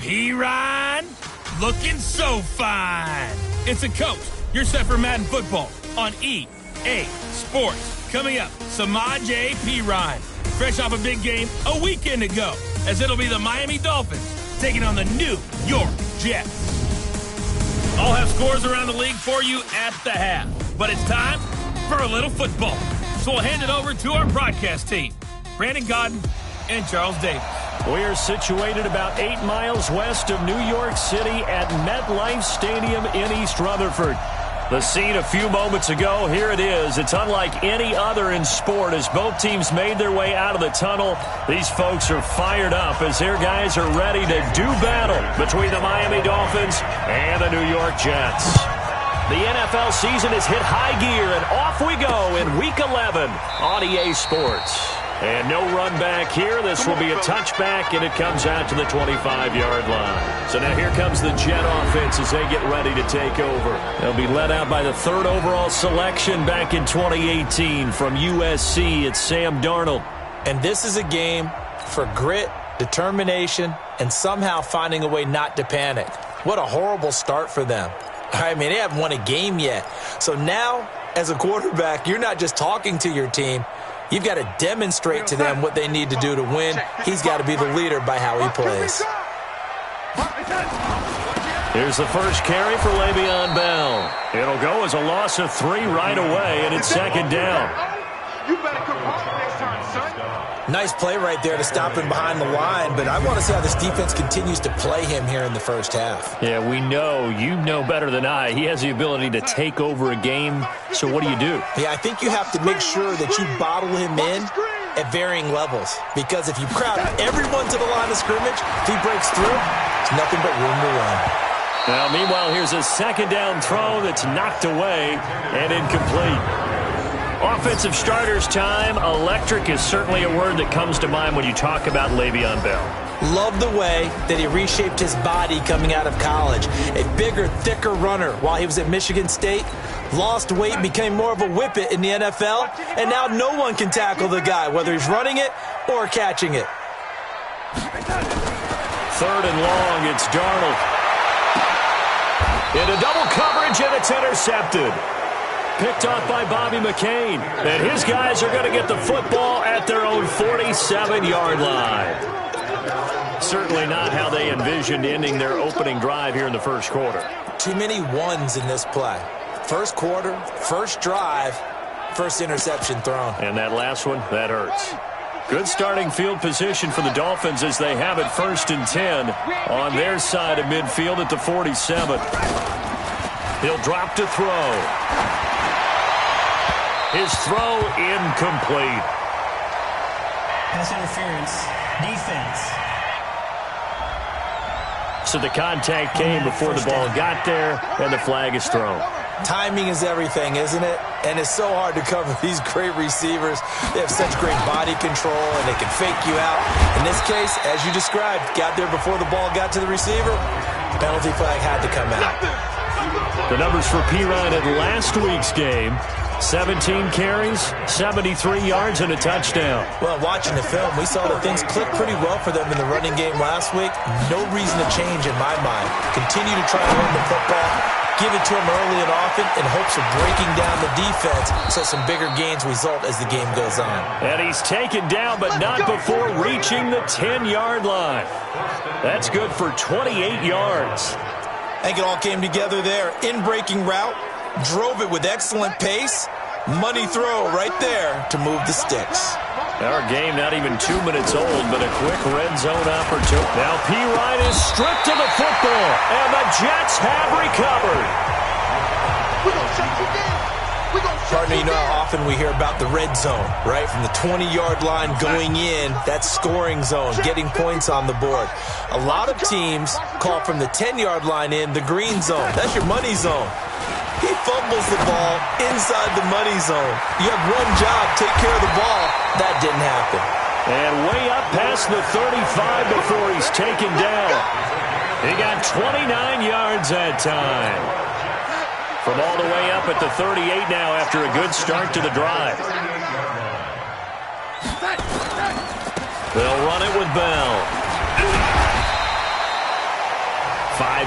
P-Ryan, looking so fine. It's a coach. You're set for Madden football on EA Sports. Coming up, Samaj P-Ryan. Fresh off a big game a weekend ago, as it'll be the Miami Dolphins taking on the New York Jets. I'll have scores around the league for you at the half. But it's time for a little football. So we'll hand it over to our broadcast team, Brandon Godden and Charles Davis. We are situated about 8 miles west of New York City at MetLife Stadium in East Rutherford. The scene a few moments ago, here it is. It's unlike any other in sport as both teams made their way out of the tunnel. These folks are fired up as their guys are ready to do battle between the Miami Dolphins and the New York Jets. The NFL season has hit high gear, and off we go in Week 11 on EA Sports. And no run back here. This will be a touchback, and it comes out to the 25-yard line. So now here comes the Jet offense as they get ready to take over. They'll be led out by the 3rd overall selection back in 2018 from USC. It's Sam Darnold. And this is a game for grit, determination, and somehow finding a way not to panic. What a horrible start for them. I mean, they haven't won a game yet. So now, as a quarterback, you're not just talking to your team. You've got to demonstrate to them what they need to do to win. He's got to be the leader by how he plays. Here's the first carry for Le'Veon Bell. It'll go as a loss of 3 right away, and it's 2nd down. You better come home next time, son. Nice play right there to stop him behind the line, but I want to see how this defense continues to play him here in the first half. Yeah, we know. You know better than I. He has the ability to take over a game, so what do? Yeah, I think you have to make sure that you bottle him in at varying levels, because if you crowd everyone to the line of scrimmage, if he breaks through, it's nothing but room to run. Now, meanwhile, here's a 2nd down throw that's knocked away and incomplete. Offensive starters time. Electric is certainly a word that comes to mind when you talk about Le'Veon Bell. Love the way that he reshaped his body coming out of college. A bigger, thicker runner while he was at Michigan State. Lost weight, became more of a whippet in the NFL, and now no one can tackle the guy, whether he's running it or catching it. 3rd and long, it's Darnold. Into double coverage, and it's intercepted. Picked off by Bobby McCain. And his guys are going to get the football at their own 47-yard line. Certainly not how they envisioned ending their opening drive here in the first quarter. Too many ones in this play. First quarter, first drive, first interception thrown. And that last one, that hurts. Good starting field position for the Dolphins as they have it 1st and 10 on their side of midfield at the 47. He'll drop to throw. His throw incomplete. Pass interference. Defense. So the contact came before the ball got there, and the flag is thrown. Timing is everything, isn't it? And it's so hard to cover these great receivers. They have such great body control, and they can fake you out. In this case, as you described, got there before the ball got to the receiver. Penalty flag had to come out. The numbers for P-Ryan in last week's game: 17 carries, 73 yards, and a touchdown. Well, watching the film, we saw that things clicked pretty well for them in the running game last week. No reason to change in my mind. Continue to try to run the football, give it to them early and often in hopes of breaking down the defense so some bigger gains result as the game goes on. And he's taken down, but not before reaching the 10-yard line. That's good for 28 yards. I think it all came together there. In-breaking route, drove it with excellent pace. Money throw right there to move the sticks. Our game not even 2 minutes old, but a quick red zone opportunity. Now P-Ryan is stripped of the football, and the Jets have recovered. We're going to shut you down. Partner, you know how often we hear about the red zone, right? From the 20-yard line going in, that scoring zone, getting points on the board. A lot of teams call from the 10-yard line in the green zone. That's your money zone. He fumbles the ball inside the money zone. You have one job, take care of the ball. That didn't happen. And way up past the 35 before he's taken down. He got 29 yards that time. From all the way up at the 38 now after a good start to the drive. They'll run it with Bell.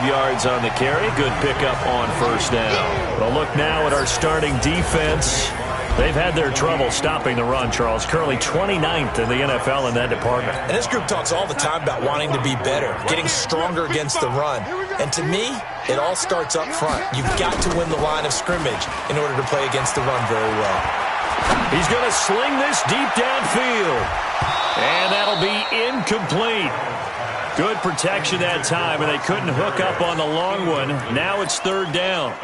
yards on the carry. Good pickup on first down. Well, look now at our starting defense. They've had their trouble stopping the run, Charles. Currently 29th in the NFL in that department. And this group talks all the time about wanting to be better, getting stronger against the run. And to me, it all starts up front. You've got to win the line of scrimmage in order to play against the run very well. He's going to sling this deep downfield. And that'll be incomplete. Good protection that time, and they couldn't hook up on the long one. Now it's third down.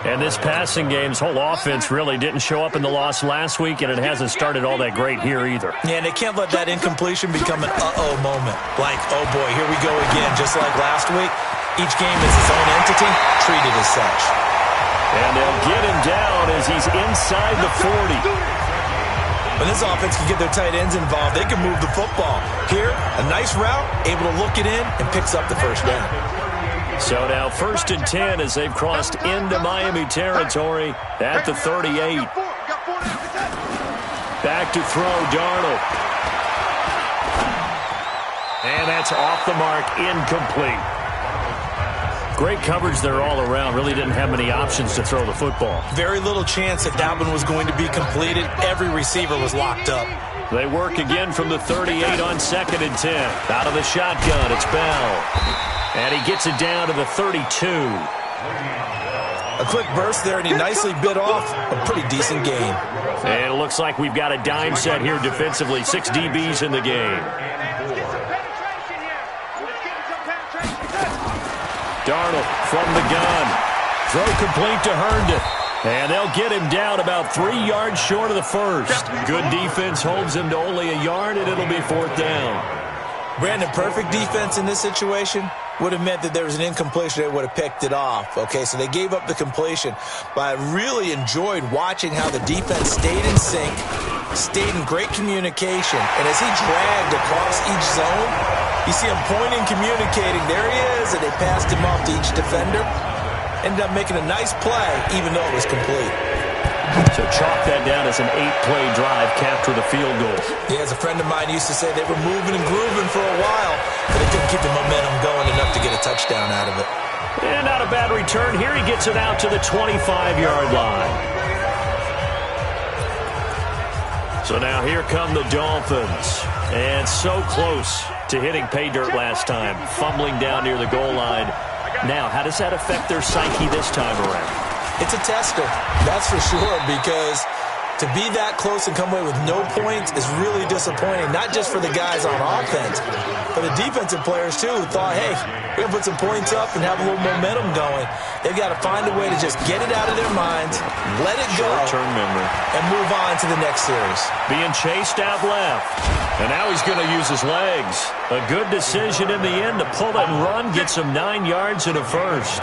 And this passing game's whole offense really didn't show up in the loss last week, and it hasn't started all that great here either. Yeah, and they can't let that incompletion become an uh-oh moment. Like, oh boy, here we go again, just like last week. Each game is its own entity, treated as such. And they'll get him down as he's inside the 40. When this offense can get their tight ends involved, they can move the football. Here, a nice route, able to look it in, and picks up the first down. So now 1st and 10 as they've crossed into Miami territory at the 38. Back to throw, Darnold. And that's off the mark, incomplete. Great coverage there all around. Really didn't have many options to throw the football. Very little chance that that one was going to be completed. Every receiver was locked up. They work again from the 38 on 2nd and 10. Out of the shotgun, it's Bell. And he gets it down to the 32. A quick burst there, and he nicely bit off a pretty decent gain. And it looks like we've got a dime set here defensively. 6 DBs in the game. Darnold from the gun. Throw complete to Herndon. And they'll get him down about 3 yards short of the first. Good defense holds him to only a yard, and it'll be 4th down. Brandon, perfect defense in this situation would have meant that there was an incompletion. They would have picked it off. Okay, so they gave up the completion. But I really enjoyed watching how the defense stayed in sync, stayed in great communication. And as he dragged across each zone, you see him pointing, communicating. There he is, and they passed him off to each defender. Ended up making a nice play, even though it was complete. So chalk that down as an 8-play drive, capture the field goal. Yeah, as a friend of mine used to say, they were moving and grooving for a while, but they couldn't keep the momentum going enough to get a touchdown out of it. And not a bad return. Here he gets it out to the 25-yard line. So now here come the Dolphins. And so close to hitting pay dirt last time, fumbling down near the goal line. Now, how does that affect their psyche this time around? It's a tester, that's for sure, because to be that close and come away with no points is really disappointing, not just for the guys on offense, but the defensive players, too, who thought, hey, we're going to put some points up and have a little momentum going. They've got to find a way to just get it out of their minds, let it go, short-term memory, and move on to the next series. Being chased out left, and now he's going to use his legs. A good decision in the end to pull it and run, gets him 9 yards and a first.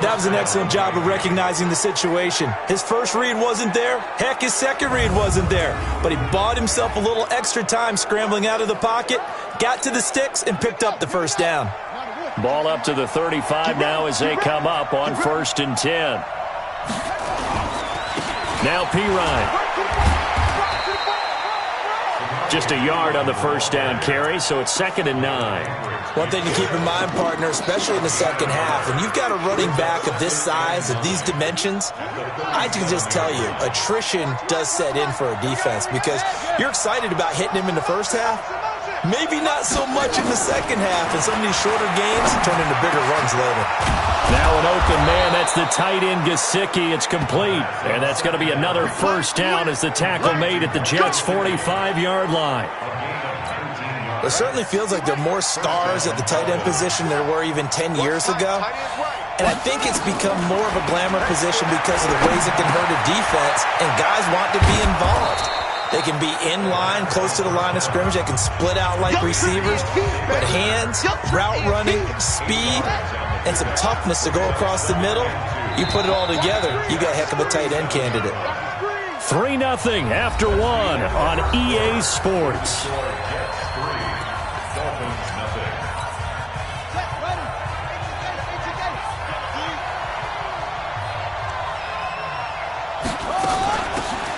That was an excellent job of recognizing the situation. His first read wasn't there. Heck, his second read wasn't there. But he bought himself a little extra time scrambling out of the pocket, got to the sticks, and picked up the first down. Ball up to the 35 now as they come up on 1st and 10. Now Pirine. Just a yard on the first down carry, so it's 2nd and 9. One thing to keep in mind, partner, especially in the second half, when you've got a running back of this size, of these dimensions, I can just tell you, attrition does set in for a defense because you're excited about hitting him in the first half. Maybe not so much in the second half, and some of these shorter games turn into bigger runs later. Now an open man, that's the tight end Gesicki. It's complete, and that's going to be another first down as the tackle made at the Jets' 45-yard line. It certainly feels like there are more stars at the tight end position than there were even 10 years ago. And I think it's become more of a glamour position because of the ways it can hurt a defense, and guys want to be involved. They can be in line, close to the line of scrimmage. They can split out like receivers. But hands, route running, speed, and some toughness to go across the middle, you put it all together, you got a heck of a tight end candidate. 3-0 after 1 on EA Sports.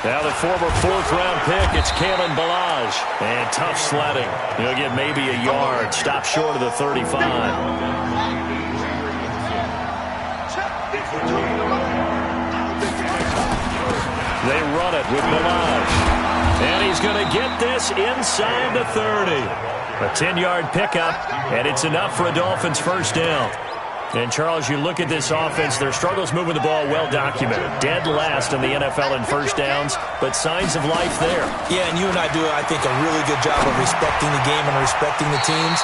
Now the former fourth-round pick, it's Kalen Ballage. And tough sledding. He'll get maybe a yard. Stop short of the 35. They run it with Ballage. And he's going to get this inside the 30. A 10-yard pickup, and it's enough for a Dolphins first down. And, Charles, you look at this offense, their struggles moving the ball well documented. Dead last in the NFL in first downs, but signs of life there. Yeah, and you and I do, I think, a really good job of respecting the game and respecting the teams.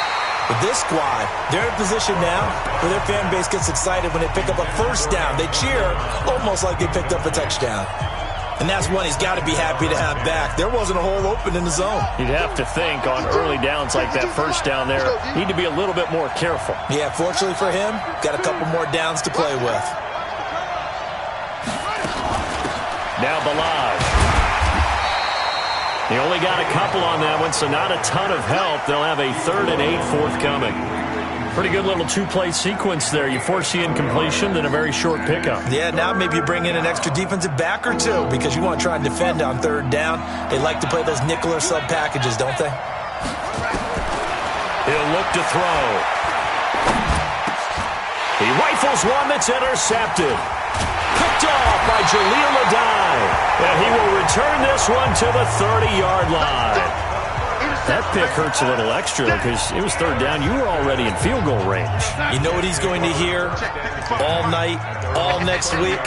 But this squad, they're in a position now where their fan base gets excited when they pick up a first down. They cheer almost like they picked up a touchdown. And that's one he's got to be happy to have back. There wasn't a hole open in the zone. You'd have to think on early downs like that first down there, need to be a little bit more careful. Yeah, fortunately for him, got a couple more downs to play with. Now Ballage. He only got a couple on that one, so not a ton of help. They'll have a 3rd and 8 forthcoming. Pretty good little two-play sequence there. You force the incompletion, then a very short pickup. Yeah, now maybe you bring in an extra defensive back or two because you want to try and defend on 3rd down. They like to play those nickel or sub packages, don't they? He'll look to throw. He rifles one that's intercepted. Picked off by Jaleel Adai. And he will return this one to the 30-yard line. That pick hurts a little extra because it was 3rd down. You were already in field goal range. You know what he's going to hear all night, all next week?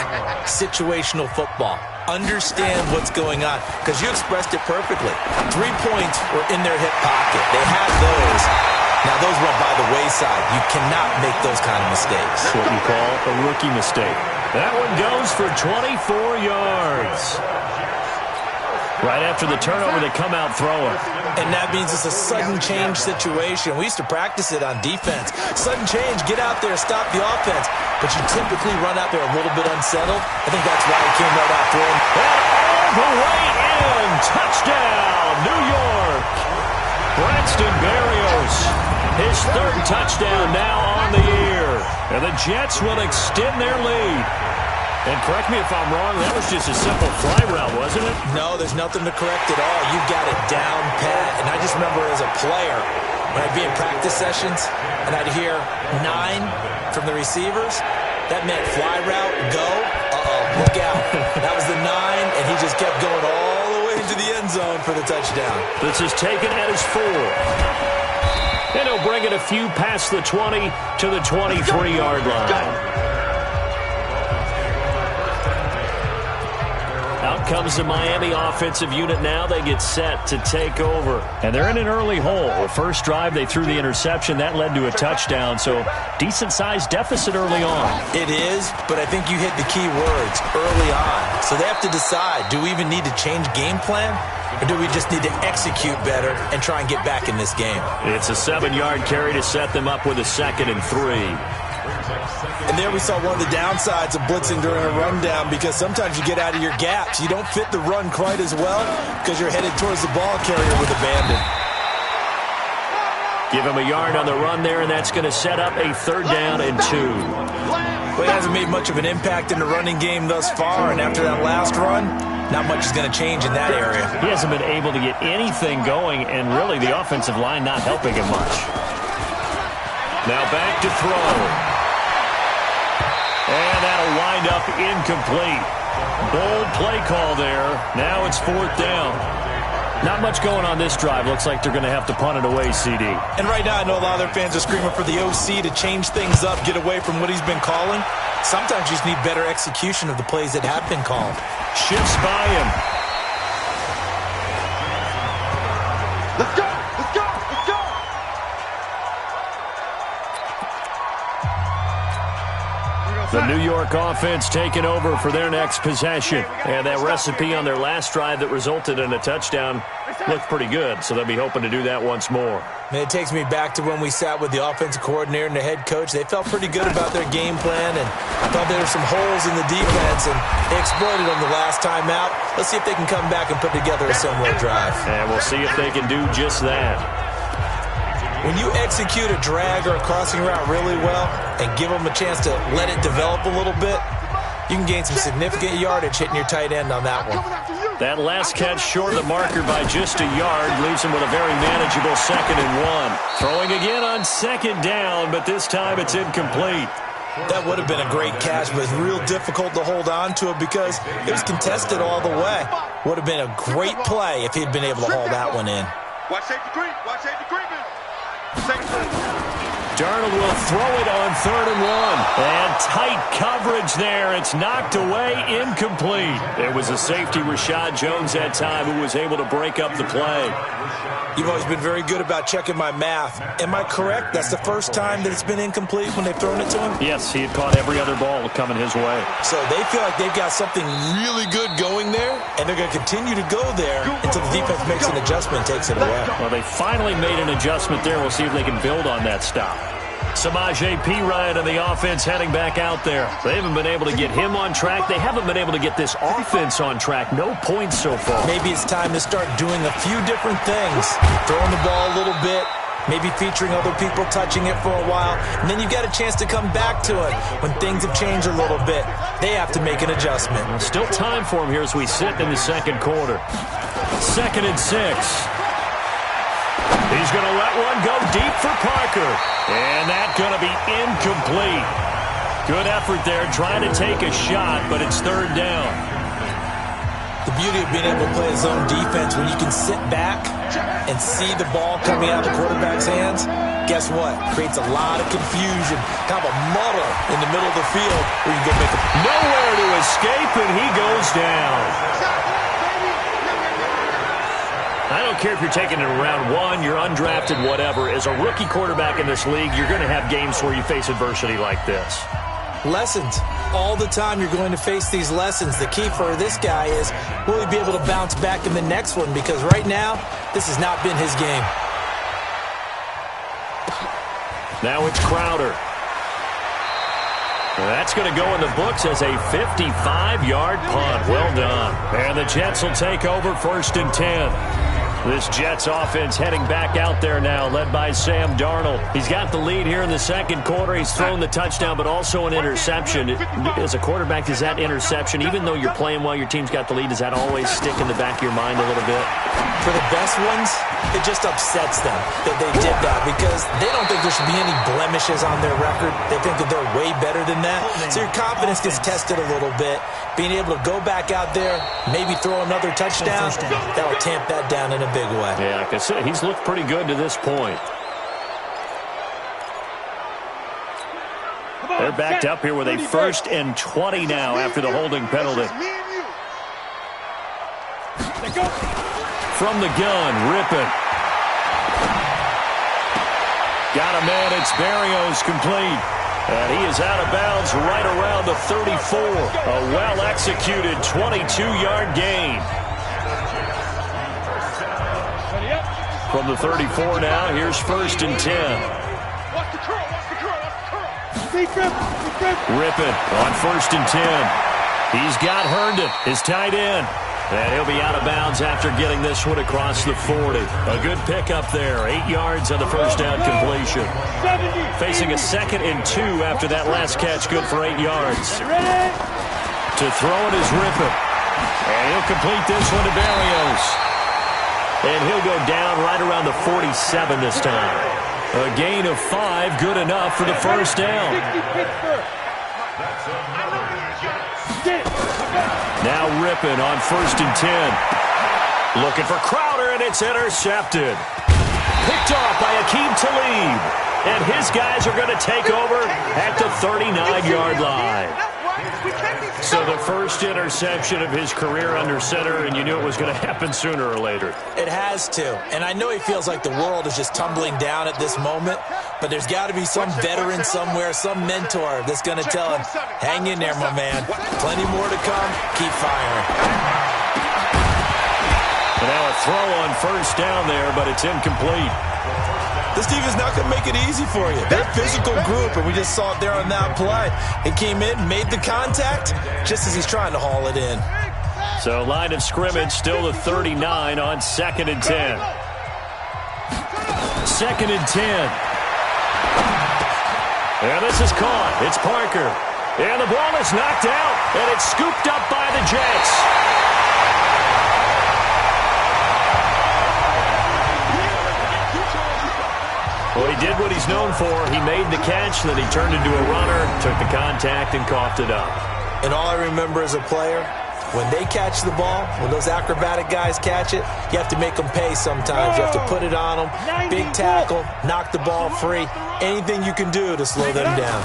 Situational football. Understand what's going on because you expressed it perfectly. 3 points were in their hip pocket. They had those. Now, those went by the wayside. You cannot make those kind of mistakes. That's what you call a rookie mistake. That one goes for 24 yards. Right after the turnover, they come out throwing. And that means it's a sudden change situation. We used to practice it on defense. Sudden change, get out there, stop the offense. But you typically run out there a little bit unsettled. I think that's why he came right after him. And all the way in. Touchdown, New York. Braxton Berrios. His 3rd touchdown now on the year. And the Jets will extend their lead. And correct me if I'm wrong, that was just a simple fly route, wasn't it? No, there's nothing to correct at all. You got it down pat. And I just remember as a player, when I'd be in practice sessions, and I'd hear 9 from the receivers, that meant fly route, go, look out. That was the 9, and he just kept going all the way to the end zone for the touchdown. This is taken at his 4. And he'll bring it a few past the 20 to the 23-yard line. Out comes the Miami offensive unit now. They get set to take over. And they're in an early hole. The first drive, they threw the interception. That led to a touchdown. So decent-sized deficit early on. It is, but I think you hit the key words, early on. So they have to decide, do we even need to change game plan? Or do we just need to execute better and try and get back in this game? It's a 7-yard carry to set them up with a 2nd and 3. And there we saw one of the downsides of blitzing during a rundown because sometimes you get out of your gaps. You don't fit the run quite as well because you're headed towards the ball carrier with abandon. Give him a yard on the run there, and that's going to set up a 3rd down and 2. Well, he hasn't made much of an impact in the running game thus far, and after that last run, not much is going to change in that area. He hasn't been able to get anything going, and really the offensive line not helping him much. Now back to throw. And that'll wind up incomplete. Bold play call there. Now it's 4th down. Not much going on this drive. Looks like they're going to have to punt it away, CD. And right now I know a lot of their fans are screaming for the OC to change things up, get away from what he's been calling. Sometimes you just need better execution of the plays that have been called. Shifts by him. Let's go! Let's go! Let's go! The New York offense taking over for their next possession. And that recipe on their last drive that resulted in a touchdown looked pretty good, so they'll be hoping to do that once more. And it takes me back to when we sat with the offensive coordinator and the head coach. They felt pretty good about their game plan and thought there were some holes in the defense, and they exploited them the last time out. Let's see if they can come back and put together a similar drive. And we'll see if they can do just that. When you execute a drag or a crossing route really well and give them a chance to let it develop a little bit, you can gain some significant yardage hitting your tight end on that one. That last catch short of the marker by just a yard leaves him with a very manageable 2nd and 1. Throwing again on 2nd down, but this time it's incomplete. That would have been a great catch, but it's real difficult to hold on to it because it was contested all the way. Would have been a great play if he'd been able to haul that one in. Watch safety creep. Watch safety creeping. Safety. Darnold will throw it on 3rd and 1. And tight coverage there. It's knocked away, incomplete. It was a safety, Rashad Jones, that time, who was able to break up the play. You've always been very good about checking my math. Am I correct? That's the first time that it's been incomplete when they've thrown it to him? Yes, he had caught every other ball coming his way. So they feel like they've got something really good going there, and they're going to continue to go there until the defense makes an adjustment and takes it away. Well, they finally made an adjustment there. We'll see if they can build on that stop. Samaje Perine and the offense heading back out there. They haven't been able to get him on track. They haven't been able to get this offense on track. No points so far. Maybe it's time to start doing a few different things. Throwing the ball a little bit, maybe featuring other people touching it for a while, and then you get a chance to come back to it when things have changed a little bit. They have to make an adjustment. Well, still time for him here as we sit in the 2nd quarter. 2nd and 6. He's going to let one go deep for Parker. And that's going to be incomplete. Good effort there trying to take a shot, but it's 3rd down. The beauty of being able to play his own defense, when you can sit back and see the ball coming out of the quarterback's hands, guess what? Creates a lot of confusion, kind of a muddle in the middle of the field where you can go make a... Nowhere to escape, and he goes down. I don't care if you're taking it in round 1, you're undrafted, whatever. As a rookie quarterback in this league, you're going to have games where you face adversity like this. Lessons. All the time you're going to face these lessons. The key for this guy is, will he be able to bounce back in the next one? Because right now, this has not been his game. Now it's Crowder. That's going to go in the books as a 55-yard punt. Well done. And the Jets will take over 1st and 10. This Jets offense heading back out there now, led by Sam Darnold. He's got the lead here in the 2nd quarter. He's thrown the touchdown, but also an interception. As a quarterback, does that interception, even though you're playing while your team's got the lead, does that always stick in the back of your mind a little bit? For the best ones, it just upsets them that they did that because they don't think there should be any blemishes on their record. They think that they're way better than that. So your confidence gets tested a little bit. Being able to go back out there, maybe throw another touchdown, that will tamp that down in a big way. Yeah, like I said, he's looked pretty good to this point. They're backed up here with a 1st and 20 now after the holding penalty. From the gun, Rippon. Got a man, it's Berrios, complete. And he is out of bounds right around the 34. A well-executed 22-yard gain. From the 34 now, here's 1st and 10. Rippon on 1st and 10. He's got Herndon, his tight end. And he'll be out of bounds after getting this one across the 40. A good pickup there. 8 yards on the 1st down completion. Facing a 2nd and 2 after that last catch. Good for 8 yards. To throw it is Rippon. And he'll complete this one to Berrios. And he'll go down right around the 47 this time. A gain of 5, good enough for the 1st down. Now Rippon on 1st and 10. Looking for Crowder, and it's intercepted. Picked off by Akeem Talib. And his guys are going to take over at the 39-yard line. So the first interception of his career under center, and you knew it was going to happen sooner or later. It has to. And I know he feels like the world is just tumbling down at this moment, but there's got to be some veteran somewhere, some mentor that's going to tell him, hang in there, my man. Plenty more to come. Keep firing. And now a throw on 1st down there, but it's incomplete. This team is not going to make it easy for you. They're a physical group, and we just saw it there on that play. It came in, made the contact, just as he's trying to haul it in. So line of scrimmage still the 39 on 2nd and 10. 2nd and 10. And this is caught. It's Parker. And the ball is knocked out, and it's scooped up by the Jets. Well, he did what he's known for. He made the catch, then he turned into a runner, took the contact, and coughed it up. And all I remember as a player, when they catch the ball, when those acrobatic guys catch it, you have to make them pay sometimes. You have to put it on them, big tackle, knock the ball free, anything you can do to slow them down.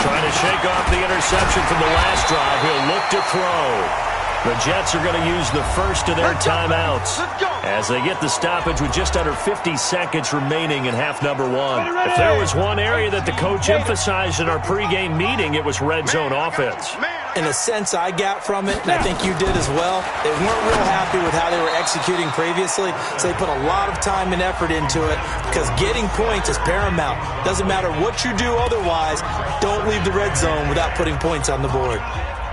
Trying to shake off the interception from the last drive. He'll look to throw. The Jets are going to use the first of their timeouts as they get the stoppage with just under 50 seconds remaining in half number one. If there was one area that the coach emphasized in our pregame meeting, it was red zone offense. In a sense, I got from it, and I think you did as well, they weren't real happy with how they were executing previously, so they put a lot of time and effort into it because getting points is paramount. Doesn't matter what you do otherwise, don't leave the red zone without putting points on the board.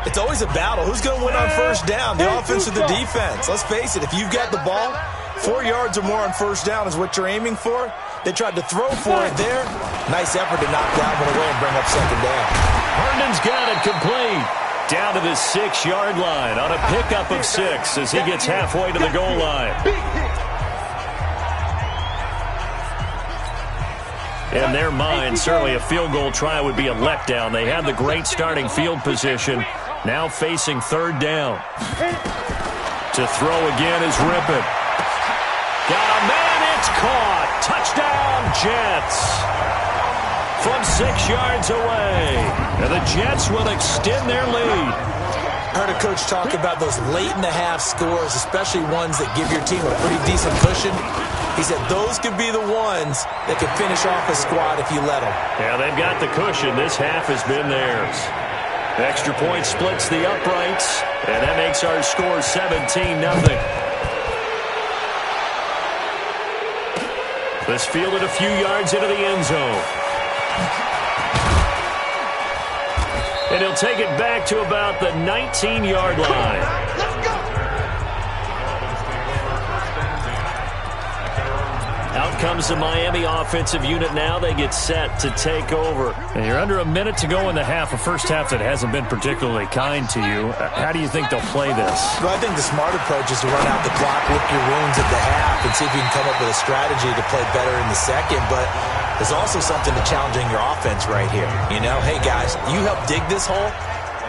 It's always a battle. Who's going to win on first down, the offense or the defense? Let's face it, if you've got the ball, 4 yards or more on first down is what you're aiming for. They tried to throw for it there. Nice effort to knock that one away and bring up second down. Herndon's got it complete. Down to the 6-yard line on a pickup of 6 as he gets halfway to the goal line. In their mind, certainly a field goal try would be a letdown. They had the great starting field position. Now facing third down. To throw again is Rippon. Got a man, it's caught. Touchdown, Jets. From 6 yards away. And the Jets will extend their lead. I heard a coach talk about those late-in-the-half scores, especially ones that give your team a pretty decent cushion. He said those could be the ones that could finish off a squad if you let them. Yeah, they've got the cushion. This half has been theirs. Extra point splits the uprights, and that makes our score 17-0. This fielded a few yards into the end zone. And he'll take it back to about the 19-yard line. Out comes the Miami offensive unit now. They get set to take over. And you're under a minute to go in the half, a first half that hasn't been particularly kind to you. How do you think they'll play this? Well, I think the smart approach is to run out the clock, lick your wounds at the half, and see if you can come up with a strategy to play better in the second. But there's also something to challenging your offense right here. You know, hey, guys, you help dig this hole.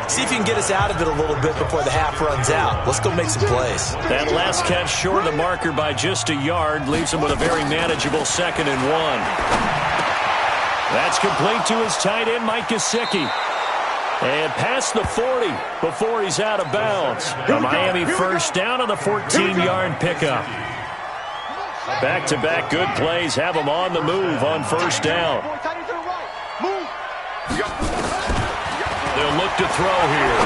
See if you can get us out of it a little bit before the half runs out. Let's go make some plays. That last catch short of the marker by just a yard leaves him with a very manageable 2nd and 1. That's complete to his tight end, Mike Gesicki. And past the 40 before he's out of bounds. A Miami first down on the 14-yard pickup. Back-to-back good plays have him on the move on first down. They'll look to throw here.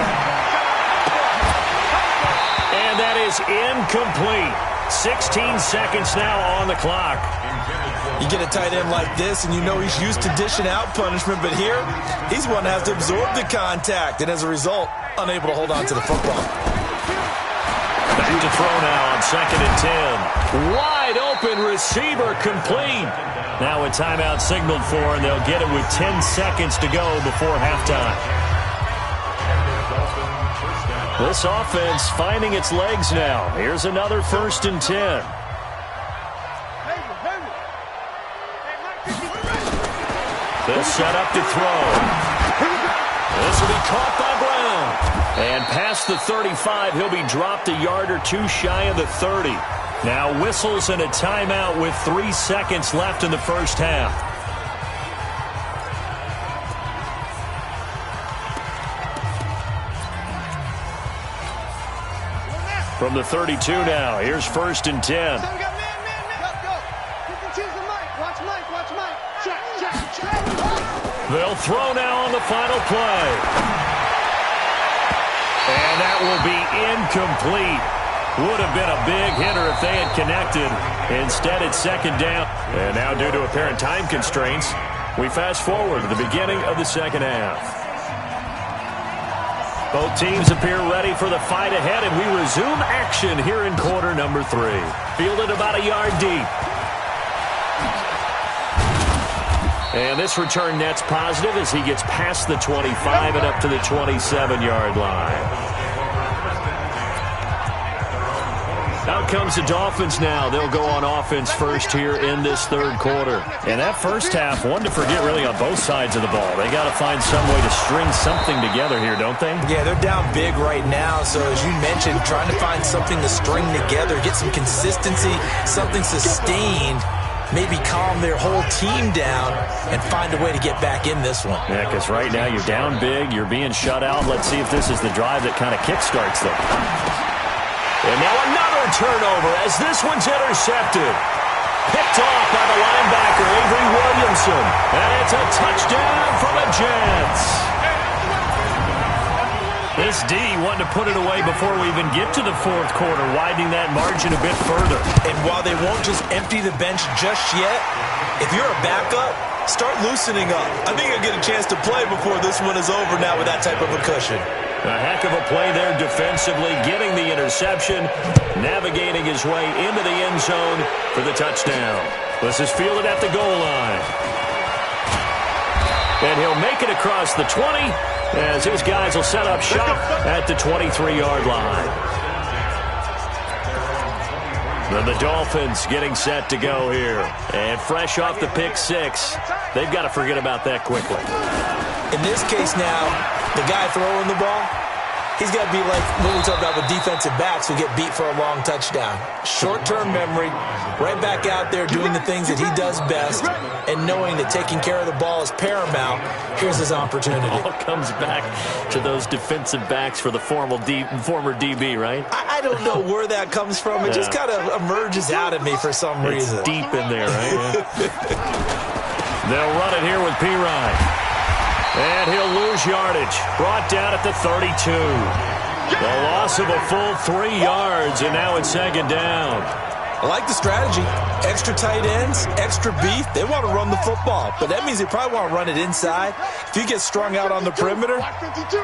And that is incomplete. 16 seconds now on the clock. You get a tight end like this, and you know he's used to dishing out punishment, but here, he's one that has to absorb the contact, and as a result, unable to hold on to the football. Back to throw now on 2nd and 10. Wide open receiver complete. Now a timeout signaled for, and they'll get it with 10 seconds to go before halftime. This offense finding its legs now. Here's another 1st and 10. They'll set up to throw. This will be caught by Brown. And past the 35, he'll be dropped a yard or two shy of the 30. Now whistles and a timeout with 3 seconds left in the first half. From the 32 now, here's 1st and 10. They'll throw now on the final play. And that will be incomplete. Would have been a big hitter if they had connected. Instead, it's 2nd down. And now, due to apparent time constraints, we fast forward to the beginning of the second half. Both teams appear ready for the fight ahead, and we resume action here in quarter number 3. Fielded about a yard deep. And this return net's positive as he gets past the 25 and up to the 27-yard line. Out comes the Dolphins now. They'll go on offense first here in this third quarter. And that first half, one to forget really on both sides of the ball. They got to find some way to string something together here, don't they? Yeah, they're down big right now. So as you mentioned, trying to find something to string together, get some consistency, something sustained, maybe calm their whole team down and find a way to get back in this one. Yeah, because right now you're down big, you're being shut out. Let's see if this is the drive that kind of kickstarts them. And now another turnover as this one's intercepted. Picked off by the linebacker, Avery Williamson. And it's a touchdown for the Jets. This D wanted to put it away before we even get to the fourth quarter, widening that margin a bit further. And while they won't just empty the bench just yet, if you're a backup, start loosening up. I think you'll get a chance to play before this one is over now with that type of a cushion. A heck of a play there defensively, getting the interception, navigating his way into the end zone for the touchdown. This is fielded at the goal line. And he'll make it across the 20 as his guys will set up shop at the 23-yard line. Then the Dolphins getting set to go here. And fresh off the pick six, they've got to forget about that quickly. In this case now, the guy throwing the ball, he's got to be like what we talk about with defensive backs who get beat for a long touchdown. Short-term memory, right back out there doing the things that he does best, and knowing that taking care of the ball is paramount. Here's his opportunity. All comes back to those defensive backs for the former DB, right? I don't know where that comes from. It just kind of emerges out of me for some reason. It's deep in there, right? Yeah. They'll run it here with Pirine. And he'll lose yardage. Brought down at the 32. The loss of a full 3 yards, and now it's second down. I like the strategy. Extra tight ends, extra beef. They want to run the football, but that means they probably want to run it inside. If you get strung out on the perimeter,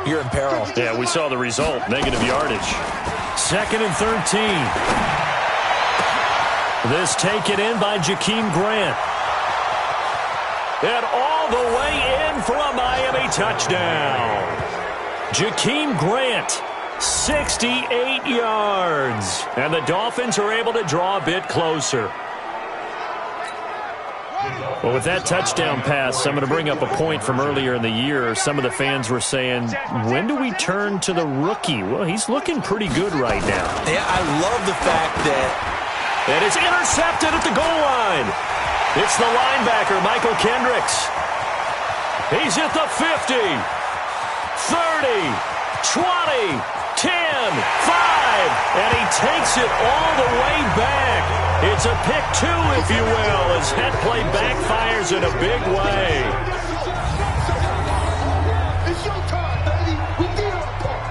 you're in peril. Yeah, we saw the result, negative yardage. Second and 13. This taken in by Jakeem Grant. And all the way in for a Miami touchdown. Jakeem Grant, 68 yards. And the Dolphins are able to draw a bit closer. Well, with that touchdown pass, I'm going to bring up a point from earlier in the year. Some of the fans were saying, when do we turn to the rookie? Well, he's looking pretty good right now. Yeah, I love the fact that... And it's intercepted at the goal line. It's the linebacker, Michael Kendricks. He's at the 50, 30, 20, 10, 5, and he takes it all the way back. It's a pick two, if you will, as that play backfires in a big way. It's your time, baby. We did our part.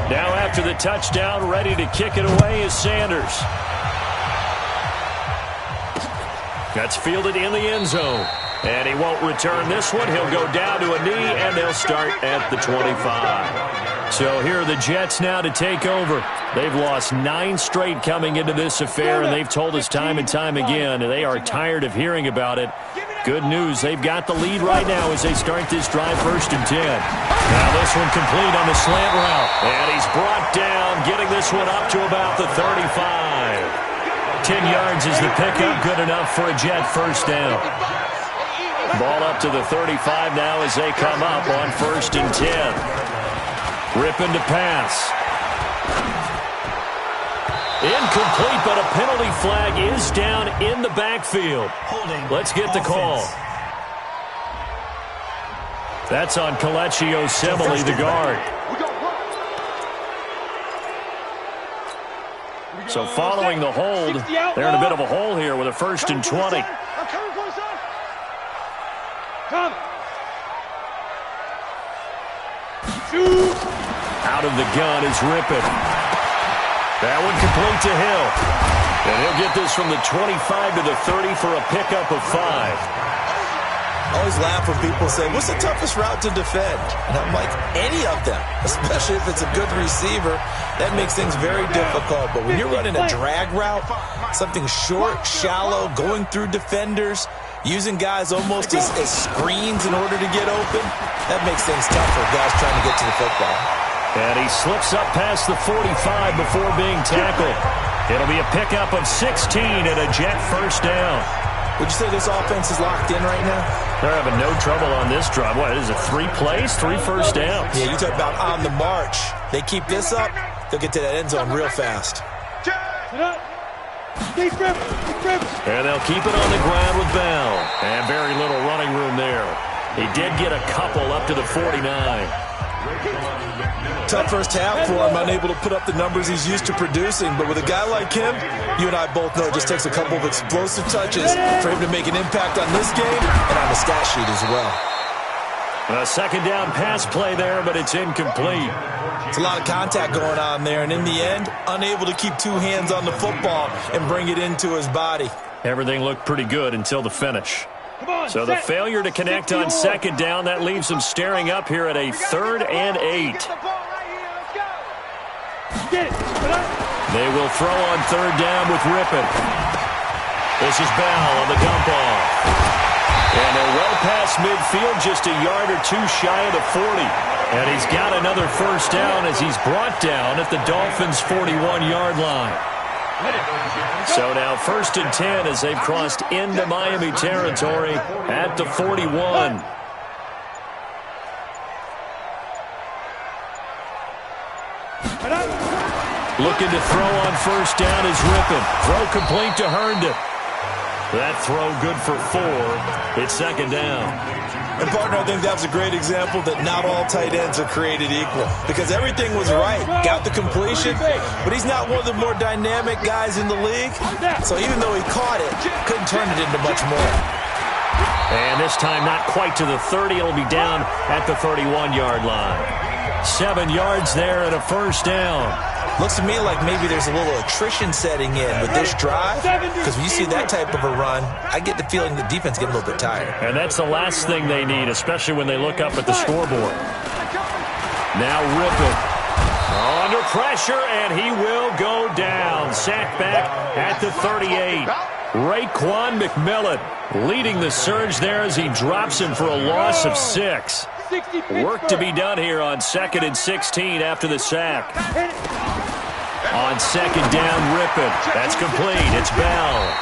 Now after the touchdown, ready to kick it away is Sanders. That's fielded in the end zone. And he won't return this one. He'll go down to a knee, and they'll start at the 25. So here are the Jets now to take over. They've lost 9 straight coming into this affair, and they've told us time and time again they are tired of hearing about it. Good news, they've got the lead right now as they start this drive first and 10. Now this one complete on the slant route. And he's brought down, getting this one up to about the 35. 10 yards is the pickup, good enough for a Jet first down. Ball up to the 35 now as they come up on first and 10. Ripping to pass. Incomplete, but a penalty flag is down in the backfield. Let's get the call. That's on Kelechi Osemele, the guard. So following the hold, they're in a bit of a hole here with a first and 20. Out of the gun is Rippon. That one complete to Hill. And he'll get this from the 25 to the 30 for a pickup of 5. I always laugh when people say, what's the toughest route to defend? And I'm like, any of them, especially if it's a good receiver. That makes things very difficult. But when you're running a drag route, something short, shallow, going through defenders, using guys almost as screens in order to get open, that makes things tough for guys trying to get to the football. And he slips up past the 45 before being tackled. It'll be a pickup of 16 and a Jet first down. Would you say this offense is locked in right now? They're having no trouble on this drive. What is it, 3 plays, 3 first downs? Yeah, you talk about on the march. They keep this up, they'll get to that end zone real fast. And they'll keep it on the ground with Bell. And very little running room there. He did get a couple up to the 49. Tough first half for him, unable to put up the numbers he's used to producing. But with a guy like him, you and I both know it just takes a couple of explosive touches for him to make an impact on this game and on the stat sheet as well. A second down pass play there, but it's incomplete. It's a lot of contact going on there, and in the end, unable to keep 2 hands on the football and bring it into his body. Everything looked pretty good until the finish. So the failure to connect on second down, that leaves them staring up here at a 3rd and 8. They will throw on 3rd down with Rippon. This is Bell on the dump off. And they're well past midfield, just a yard or 2 shy of the 40. And he's got another first down as he's brought down at the Dolphins' 41-yard line. So now 1st and 10 as they've crossed into Miami territory at the 41. Looking to throw on first down is Rippon. Throw complete to Herndon. That throw good for 4. It's 2nd down. And, partner, I think that's a great example that not all tight ends are created equal. Because everything was right. Got the completion, but he's not one of the more dynamic guys in the league. So even though he caught it, couldn't turn it into much more. And this time not quite to the 30. It'll be down at the 31-yard line. 7 yards there and a first down. Looks to me like maybe there's a little attrition setting in with this drive, because when you see that type of a run, I get the feeling the defense getting a little bit tired. And that's the last thing they need, especially when they look up at the scoreboard. Now Rippon under pressure, and he will go down. Sacked back at the 38. Raekwon McMillan leading the surge there as he drops him for a loss of 6. Work to be done here on 2nd and 16 after the sack. On 2nd down, Rippon. That's complete. It's Bell.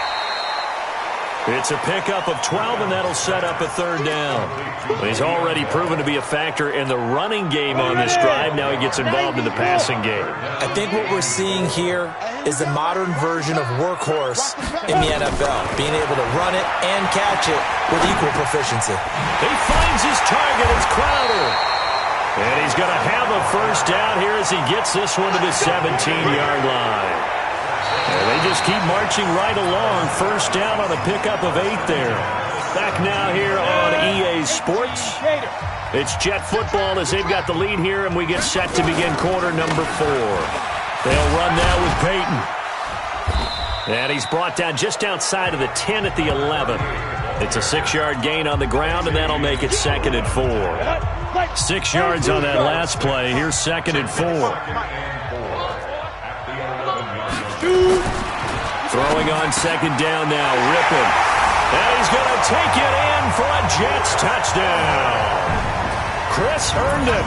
It's a pickup of 12, and that'll set up a 3rd down. He's already proven to be a factor in the running game on this drive. Now he gets involved in the passing game. I think what we're seeing here is the modern version of workhorse in the NFL, being able to run it and catch it with equal proficiency. He finds his target. It's Crowder. And he's going to have a first down here as he gets this one to the 17-yard line. And they just keep marching right along. First down on a pickup of 8 there. Back now here on EA Sports. It's Jet football as they've got the lead here, and we get set to begin quarter number 4. They'll run now with Peyton. And he's brought down just outside of the 10 at the 11. It's a 6-yard gain on the ground, and that'll make it 2nd and 4. 6 yards on that last play. Here's 2nd and 4. Throwing on 2nd down now, Rippon. And he's going to take it in for a Jets touchdown. Chris Herndon,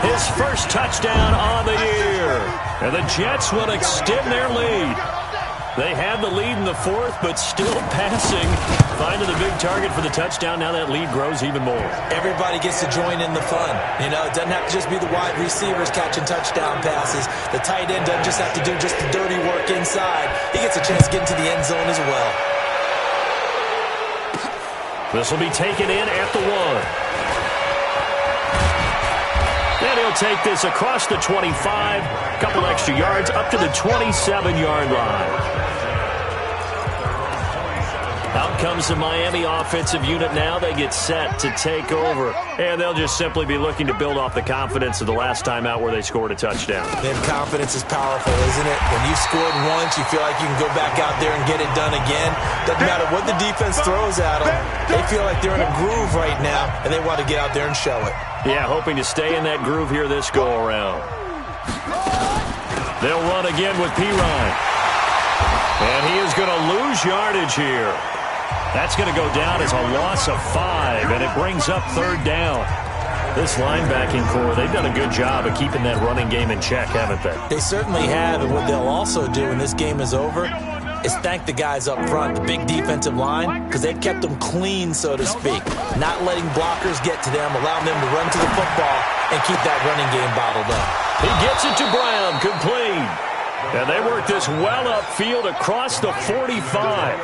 his first touchdown on the year. And the Jets will extend their lead. They had the lead in the 4th, but still passing. Finding the big target for the touchdown. Now that lead grows even more. Everybody gets to join in the fun. You know, it doesn't have to just be the wide receivers catching touchdown passes. The tight end doesn't just have to do just the dirty work inside. He gets a chance to get into the end zone as well. This will be taken in at the 1. And he'll take this across the 25. A couple extra yards up to the 27-yard line. Out comes the Miami offensive unit now. They get set to take over, and they'll just simply be looking to build off the confidence of the last time out where they scored a touchdown. Then confidence is powerful, isn't it? When you've scored once, you feel like you can go back out there and get it done again. Doesn't matter what the defense throws at them. They feel like they're in a groove right now, and they want to get out there and show it. Yeah, hoping to stay in that groove here this go-around. They'll run again with Pirine. And he is going to lose yardage here. That's going to go down as a loss of 5, and it brings up 3rd down. This linebacking core, they've done a good job of keeping that running game in check, haven't they? They certainly have, and what they'll also do when this game is over is thank the guys up front, the big defensive line, because they've kept them clean, so to speak. Not letting blockers get to them, allowing them to run to the football and keep that running game bottled up. He gets it to Brown, complete. And they work this well upfield across the 45.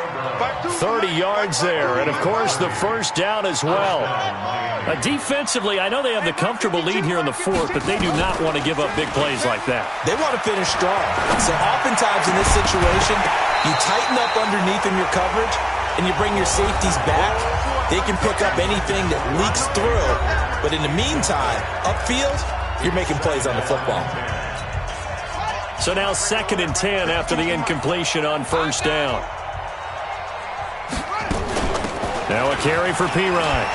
30 yards there, and of course the first down as well. Defensively, I know they have the comfortable lead here in the 4th, but they do not want to give up big plays like that. They want to finish strong. So oftentimes in this situation, you tighten up underneath in your coverage, and you bring your safeties back. They can pick up anything that leaks through, but in the meantime, upfield, you're making plays on the football. So now 2nd and 10 after the incompletion on first down. Now a carry for Pirine.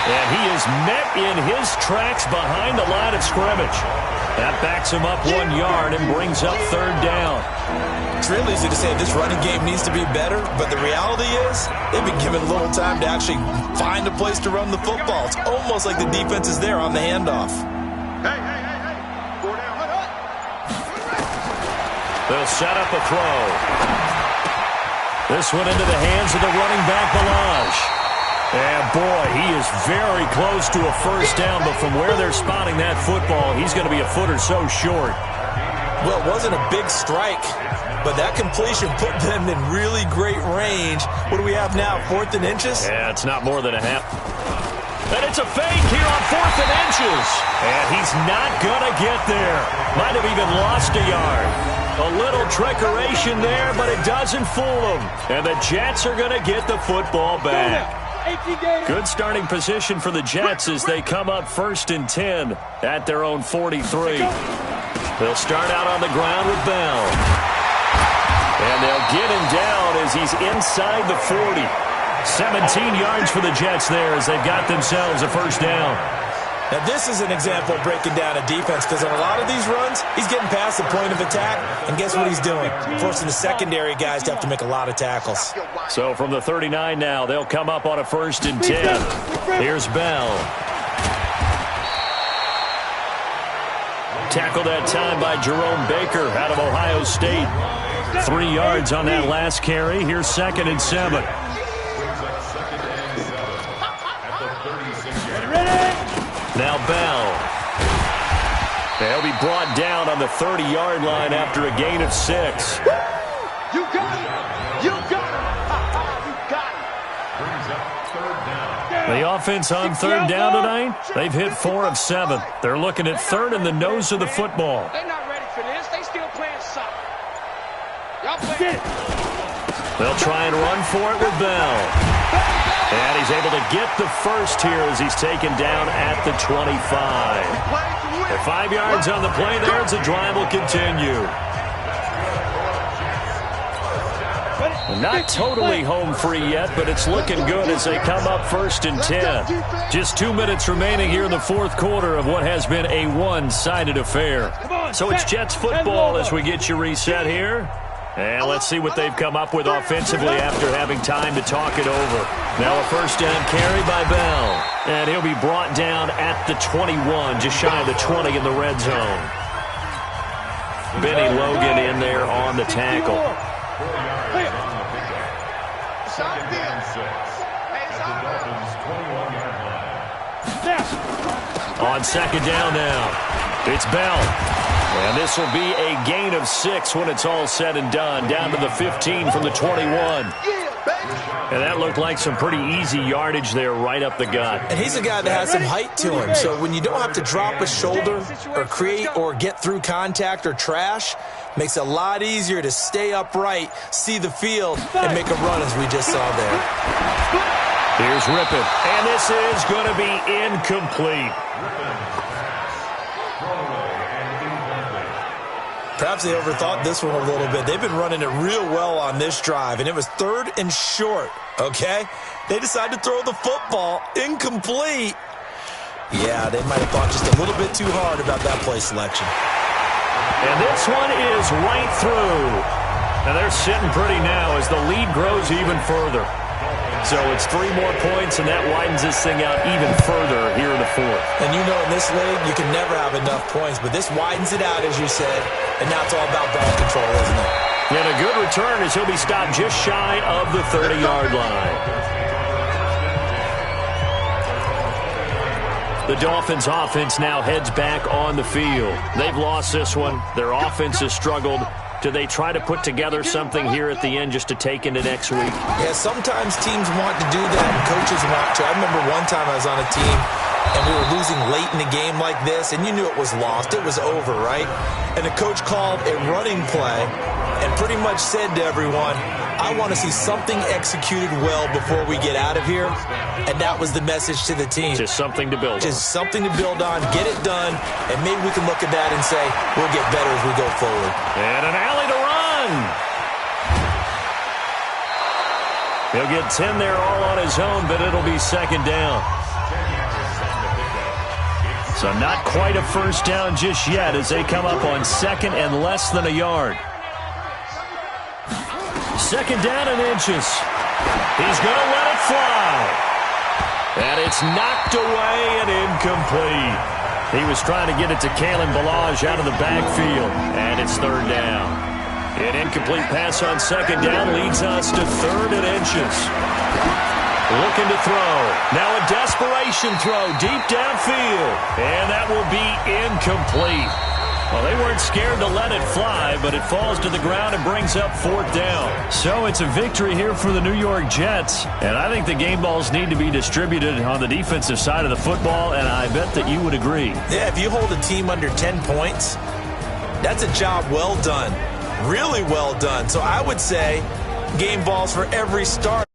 And he is met in his tracks behind the line of scrimmage. That backs him up 1 yard and brings up 3rd down. It's real easy to say this running game needs to be better, but the reality is they've been given little time to actually find a place to run the football. It's almost like the defense is there on the handoff. They'll set up a throw. This one into the hands of the running back, Balaj. And, boy, he is very close to a first down, but from where they're spotting that football, he's going to be a foot or so short. Well, it wasn't a big strike, but that completion put them in really great range. What do we have now, 4th and inches? Yeah, it's not more than a half. And it's a fake here on 4th and inches. And he's not going to get there. Might have even lost a yard. A little trickeration there, but it doesn't fool them. And the Jets are going to get the football back. Good starting position for the Jets as they come up 1st and 10 at their own 43. They'll start out on the ground with Bell. And they'll get him down as he's inside the 40. 17 yards for the Jets there as they've got themselves a first down. Now, this is an example of breaking down a defense because on a lot of these runs, he's getting past the point of attack, and guess what he's doing? Forcing the secondary guys to have to make a lot of tackles. So from the 39 now, they'll come up on a 1st and 10. Here's Bell. Tackled that time by Jerome Baker out of Ohio State. 3 yards on that last carry. Here's 2nd and 7. Now Bell. They'll be brought down on the 30-yard line after a gain of 6. You got it. You got it. You got it. The offense on 3rd down tonight, they've hit 4 of 7. They're looking at 3rd in the nose of the football. They're not ready for this. They still playing soccer. Y'all play. They'll try and run for it with Bell. And he's able to get the first here as he's taken down at the 25. At 5 yards on the play there as the drive will continue. Not totally home free yet, but it's looking good as they come up 1st and 10. Just 2 minutes remaining here in the 4th quarter of what has been a one-sided affair. So it's Jets football as we get you reset here. And let's see what they've come up with offensively after having time to talk it over. Now a first down carry by Bell. And he'll be brought down at the 21, just shy of the 20 in the red zone. Benny Logan in there on the tackle. On 2nd down now, it's Bell. And this will be a gain of 6 when it's all said and done. Down to the 15 from the 21. And that looked like some pretty easy yardage there right up the gut. And he's a guy that has some height to him. So when you don't have to drop a shoulder or create or get through contact or trash, makes it a lot easier to stay upright, see the field, and make a run as we just saw there. Here's Rippon. And this is going to be incomplete. Perhaps they overthought this one a little bit. They've been running it real well on this drive, and it was 3rd and short, okay? They decided to throw the football incomplete. Yeah, they might have thought just a little bit too hard about that play selection. And this one is right through. Now they're sitting pretty now as the lead grows even further. So it's 3 more points, and that widens this thing out even further here in the 4th. And you know in this league, you can never have enough points, but this widens it out, as you said, and now it's all about ball control, isn't it? And a good return as he'll be stopped just shy of the 30-yard line. The Dolphins' offense now heads back on the field. They've lost this one. Their offense has struggled. Do they try to put together something here at the end just to take into next week? Yeah, sometimes teams want to do that and coaches want to. I remember one time I was on a team and we were losing late in a game like this, and you knew it was lost. It was over, right? And the coach called a running play and pretty much said to everyone, I want to see something executed well before we get out of here. And that was the message to the team. Just something to build on. Just something to build on, get it done, and maybe we can look at that and say, we'll get better as we go forward. And an alley to run. He'll get 10 there all on his own, but it'll be 2nd down. So not quite a first down just yet as they come up on 2nd and less than a yard. 2nd down and inches. He's going to let it fly. And it's knocked away and incomplete. He was trying to get it to Kalen Ballage out of the backfield. And it's 3rd down. An incomplete pass on 2nd down leads us to 3rd and inches. Looking to throw. Now a desperation throw deep downfield. And that will be incomplete. Well, they weren't scared to let it fly, but it falls to the ground and brings up 4th down. So it's a victory here for the New York Jets. And I think the game balls need to be distributed on the defensive side of the football, and I bet that you would agree. Yeah, if you hold a team under 10 points, that's a job well done. Really well done. So I would say game balls for every start.